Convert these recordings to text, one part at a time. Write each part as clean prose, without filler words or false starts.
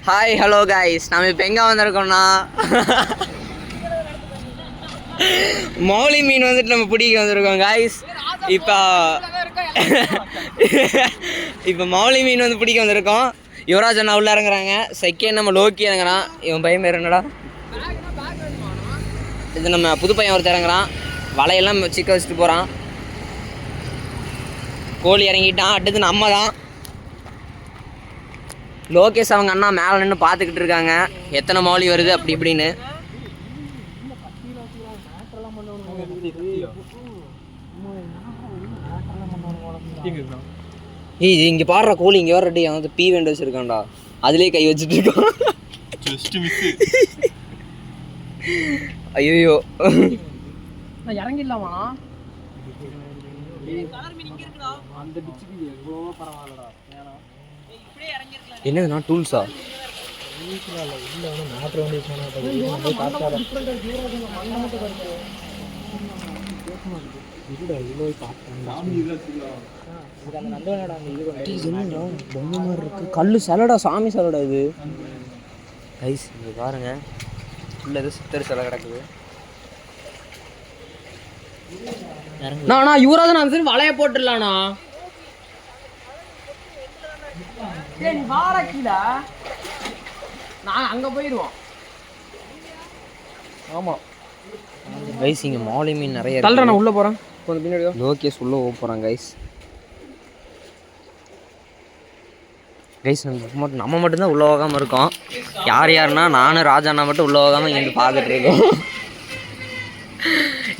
Hi hello guys, நம்ம இப்போ எங்கே வந்திருக்கோம்னா மௌலி மீன் வந்துட்டு நம்ம பிடிக்க வந்திருக்கோம் கைஸ். இப்போ மௌலி மீன் வந்து பிடிக்க வந்திருக்கோம். யுவராஜ் அண்ணா உள்ள இறங்குறாங்க. செகண்ட் நம்ம லோக்கி இறங்குறான். இவன் பையன் பேர் என்னடா? இது நம்ம புது பையன் ஒருத்தர் இறங்குறான். வலையெல்லாம் சிக்க வச்சுட்டு போகிறான். கோழி இறங்கிட்டான். அடுத்து நம்ம தான். லோகேஷ் அவங்க அண்ணா மேலே நின்று பார்த்துக்கிட்டு இருக்காங்க எத்தனை மௌலி வருது அப்படி இப்படின்னு. ஏய் இங்கே பாடுற கோழி இங்கே வர ரெடி வந்து பீ வேண்டு வச்சுருக்கான்டா. அதுலேயே கை வச்சுட்டு இருக்கான். ஐயோ இறங்கிடலாமா? என்னதுண்ணா டூல்ஸா? கல்லு சலடா, சாமி சலடா இது கைஸ். இங்க பாருங்க, உள்ள ஏதோ சித்தர் சிலை கிடக்குது. நானா யுவராஜன் அந்த சைடு வலைய போட்டுடலாண்ணா. நீ வாடா கீழே, நான் அங்கே போயிடுவோம். ஆமாம் கைஸ், இங்கே மௌலி மீன் நிறைய தள்ளுறேன். நான் உள்ளே போகிறேன். கொஞ்சம் பின்னாடி லோகேஷ் உள்ளே போகிறான் கைஸ். கைஸ் நம்ம மட்டும்தான் உள்ளே போகாமல் இருக்கோம். யார் யாருன்னா நானும் ராஜா அண்ணா மட்டும் உள்ளே போகாமல் இங்கே பார்த்துட்டு இருக்கோம்.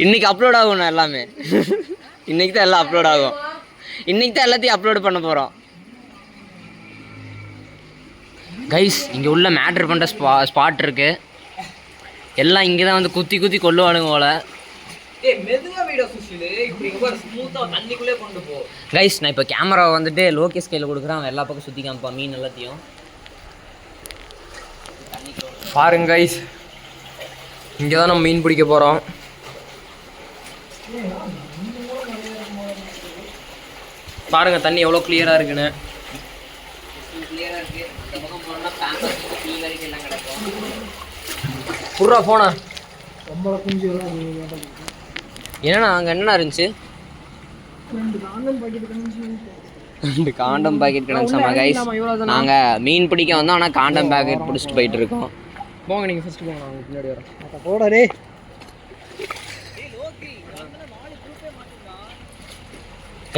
இன்றைக்கி அப்லோட் ஆகும் எல்லாமே. இன்றைக்கி தான் எல்லாம் அப்லோட் ஆகும். இன்றைக்கி தான் எல்லாத்தையும் அப்லோட் பண்ண போகிறோம் கைஸ். இங்கே உள்ள மேட்ரு பண்ணுற ஸ்பாட் இருக்குது. எல்லாம் இங்கே தான் வந்து குத்தி குத்தி கொள்ளுவானுங்க போல. கைஸ், நான் இப்போ கேமராவை வந்துட்டு லோகேஷ் கையில் கொடுக்குறேன். அவன் எல்லா பக்கம் சுற்றி காமிப்பான் மீன் எல்லாத்தையும். பாருங்க கைஸ், இங்கே தான் நம்ம மீன் பிடிக்க போகிறோம். பாருங்க தண்ணி எவ்வளோ கிளியராக இருக்குன்னு. புர்ரா போனா என்னண்ணா அங்கே என்னண்ணா இருந்துச்சு? 2 காண்டம் பாக்கெட் கிடந்துச்சாமா கைஸ். நாங்கள் மீன் பிடிக்க வந்தோம், ஆனால் காண்டம் பாக்கெட் பிடிச்சிட்டு போயிட்டு இருக்கோம். போங்க, நீங்கள் ஃபஸ்ட்டு போங்க, நாங்கள் பின்னாடி வரோம். போடா டே.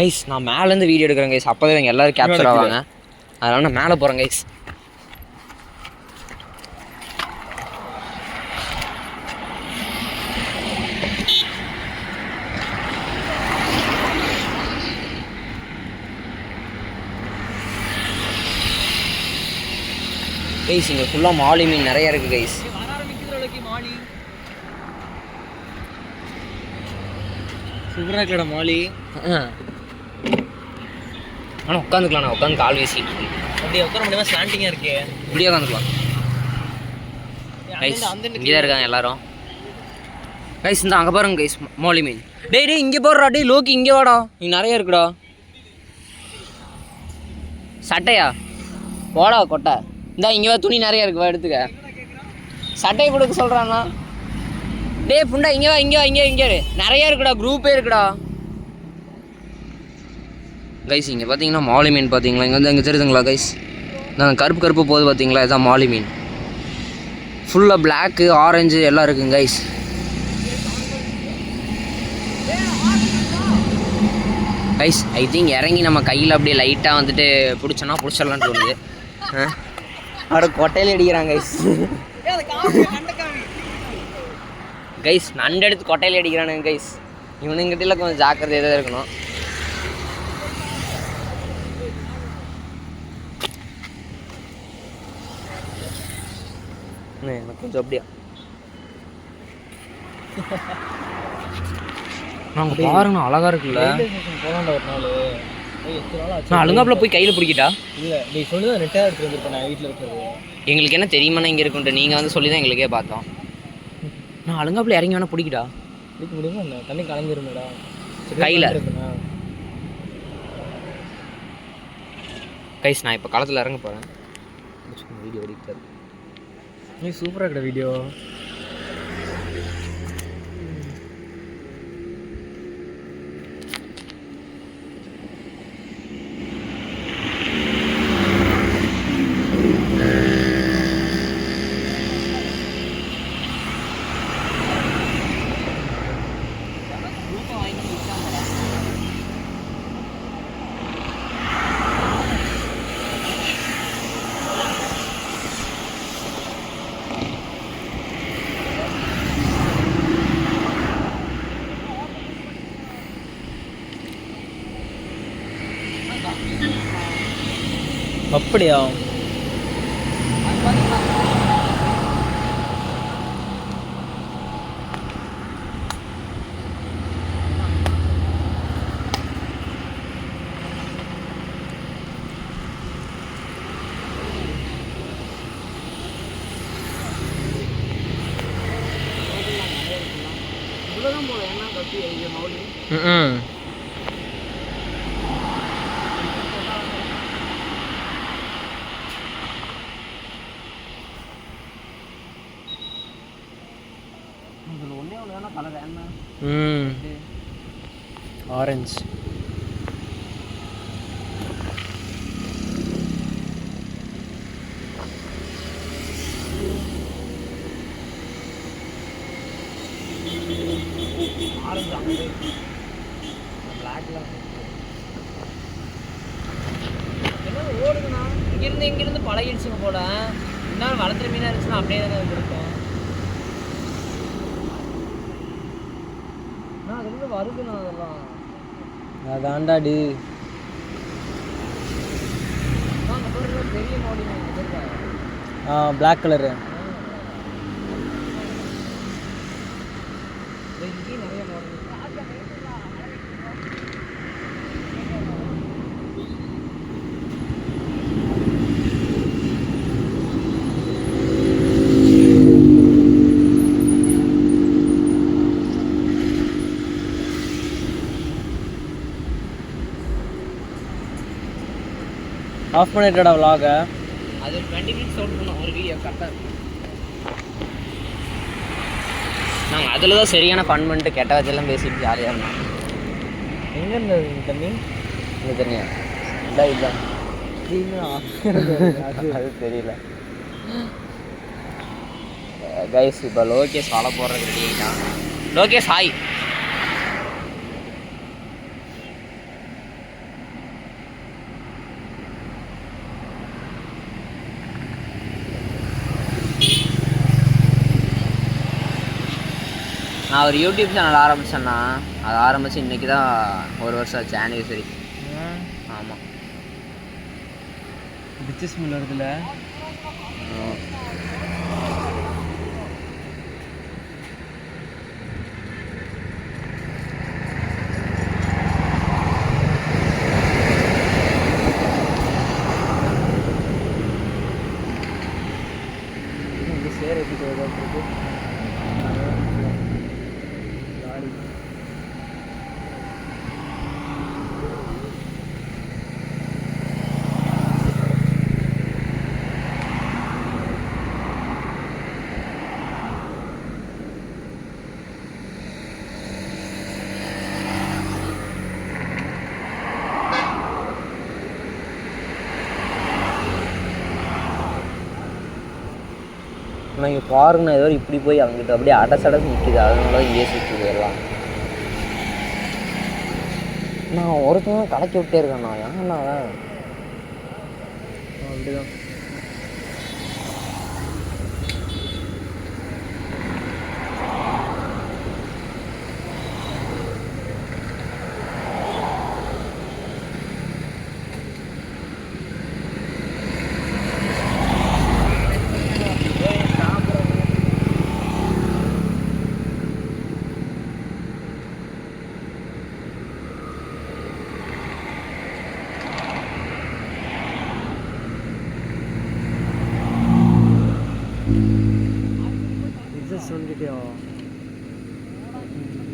கைஸ், நான் மேலேருந்து வீடியோ எடுக்கிறேன் கைஸ். அப்போ தான் எல்லோரும் கேப்சர் ஆவாங்க. அதனால் நான் மேலே போகிறேன் கைஸ். கைஸ், இங்கே ஃபுல்லாக மாலி மீன் நிறைய இருக்குது கைஸ். சூப்பராக இருக்கடா மாலி. ஆனால் உட்காந்துக்கலாம். உட்காந்து கால் வீசிட்டு இருக்கு. அப்படியே உட்கார முடியாமல் ஸ்லாண்டிங்காக இருக்கு. இப்படியே உட்காந்துக்கலாம் கைஸ். இங்கே தான் இருக்காங்க எல்லாரும் கைஸ். இந்த அங்கே பாருங்க கைஸ் மாலி மீன். டேய் டேய் இங்கே போடுறா. டேய் லோக்கி இங்கே வாடா, இங்கே நிறைய இருக்குடா. சட்டையா போடா கொட்டை. இந்தா இங்கே வா, துணி நிறைய இருக்குவா, எடுத்துக்க. சட்டையை கொடுக்க சொல்கிறான்னா. டே புண்டா இங்கே வா, இங்கே வா, இங்கே நிறைய இருக்குடா, குரூப்பே இருக்குடா கைஸ். இங்கே பார்த்தீங்கன்னா மாலி மீன் பார்த்தீங்களா? இங்கே வந்து இங்கே தெரியுதுங்களா கைஸ்? நாங்கள் கருப்பு கருப்பு போகுது பார்த்தீங்களா? இதுதான் மாலி மீன். ஃபுல்லாக பிளாக்கு ஆரஞ்சு எல்லாம் இருக்குங்க கைஸ். கைஸ், ஐ திங்க் இறங்கி நம்ம கையில் அப்படியே லைட்டாக வந்துட்டு பிடிச்சோன்னா பிடிச்சிடலான்னு தோணுது. அவட கொட்டையில் அடிக்கிறாங்க கைஸ். கைஸ், நண்டு எடுத்து கொட்டையில் அடிக்கிறானுங்க கைஸ். இவனுங்கிட்ட கொஞ்சம் ஜாக்கிரதையாக தான் இருக்கணும். எனக்கு கொஞ்சம் அப்படியா நாங்கள் பாருங்கண்ணா, அழகாக இருக்குல்ல. நான் அழுங்காப்பில் போய் கையில் பிடிக்கிட்டா? இல்லை, நீ சொல்லி தான் நெட்டாக எடுத்துகிட்டு வந்துருப்பேன். நான் வீட்டில் இருக்கிறது எங்களுக்கு என்ன தெரியுமாண்ணா இங்கே இருக்குன்ட்டு. நீங்கள் வந்து சொல்லி தான் எங்களுக்கே பார்த்தோம். நான் அழுங்காப்பில் இறங்கி வேணா பிடிக்கிட்டா? பிடிக்க முடியுமா? என்ன தண்ணி கலந்துருமேடா கையில். கைஸ் நான் இப்போ களத்தில் இறங்க போகிறேன். Video editor. நீ சூப்பராக இருக்கிற வீடியோ. அப்படியா? ம். ஆரஞ்சு. ஓடுதுண்ணா இங்கிருந்து பழகிடுச்சுங்க போல. இன்னும் வளர்த்துற மீனாக இருந்துச்சுன்னா அப்படியே தானே இருக்கும். அதுலேருந்து வருதுண்ணா அதெல்லாம். அதாண்டாடி பெரிய மாடி பிளாக் கலரு. இங்கேயும் நிறைய மாடல். Of பண்ணிட்டடா vlog. அது 20 மினிட்ஸ் அவுட் பண்ணோம் ஒரு வீடியோ கரெக்டாக இருக்கும். நாங்கள் அதில் தான் சரியான ஃபன் பண்ணிட்டு கெட்ட வச்செல்லாம் பேசிட்டு ஜாலியாக இருந்தோம். எங்கே இருந்தது இந்த தண்ணி? இந்த தண்ணியா? இல்லை இல்லை அது தெரியல. கைஸ் இப்போ லோகேஷ் வாழ போடுறதுக்கு ரெடி ஆகிட்டான். லோகேஷ் ஹாய். நான் ஒரு யூடியூப் சேனல் ஆரம்பித்தேன்னா அது ஆரம்பித்து இன்றைக்கி தான் ஒரு வருஷம் ஆச்சு ஆனிவர்சரி. ஆமாம். பிச்சஸ் மில் வருதுல்ல. சேர் எப்படி போகுது? ஆனால் இங்கே பாருங்கண்ணா ஏதோ இப்படி போய் அங்கிட்ட அப்படியே அடசடச்சு நிற்கிது. அதனால தான் இங்கே சுற்றுது எல்லாம். நான் ஒருத்தன் கலக்கி விட்டே இருக்கேண்ணா. ஏன்னா அப்படிதான். சொல்லிட்டியா?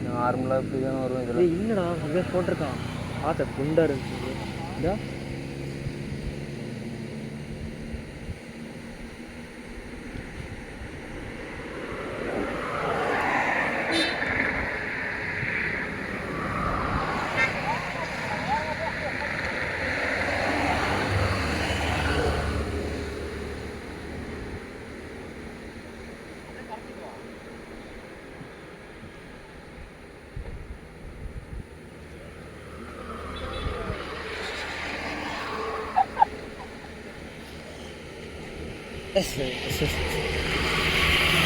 நார்மலாக இப்படி தானே வரும் இதில். இல்லைடா அப்படியே போட்டிருக்கான். பார்த்த குண்டா இருந்துச்சு.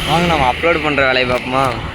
வாங்க நம்ம அப்லோட் பண்ணுற வேலையை பார்ப்போமா?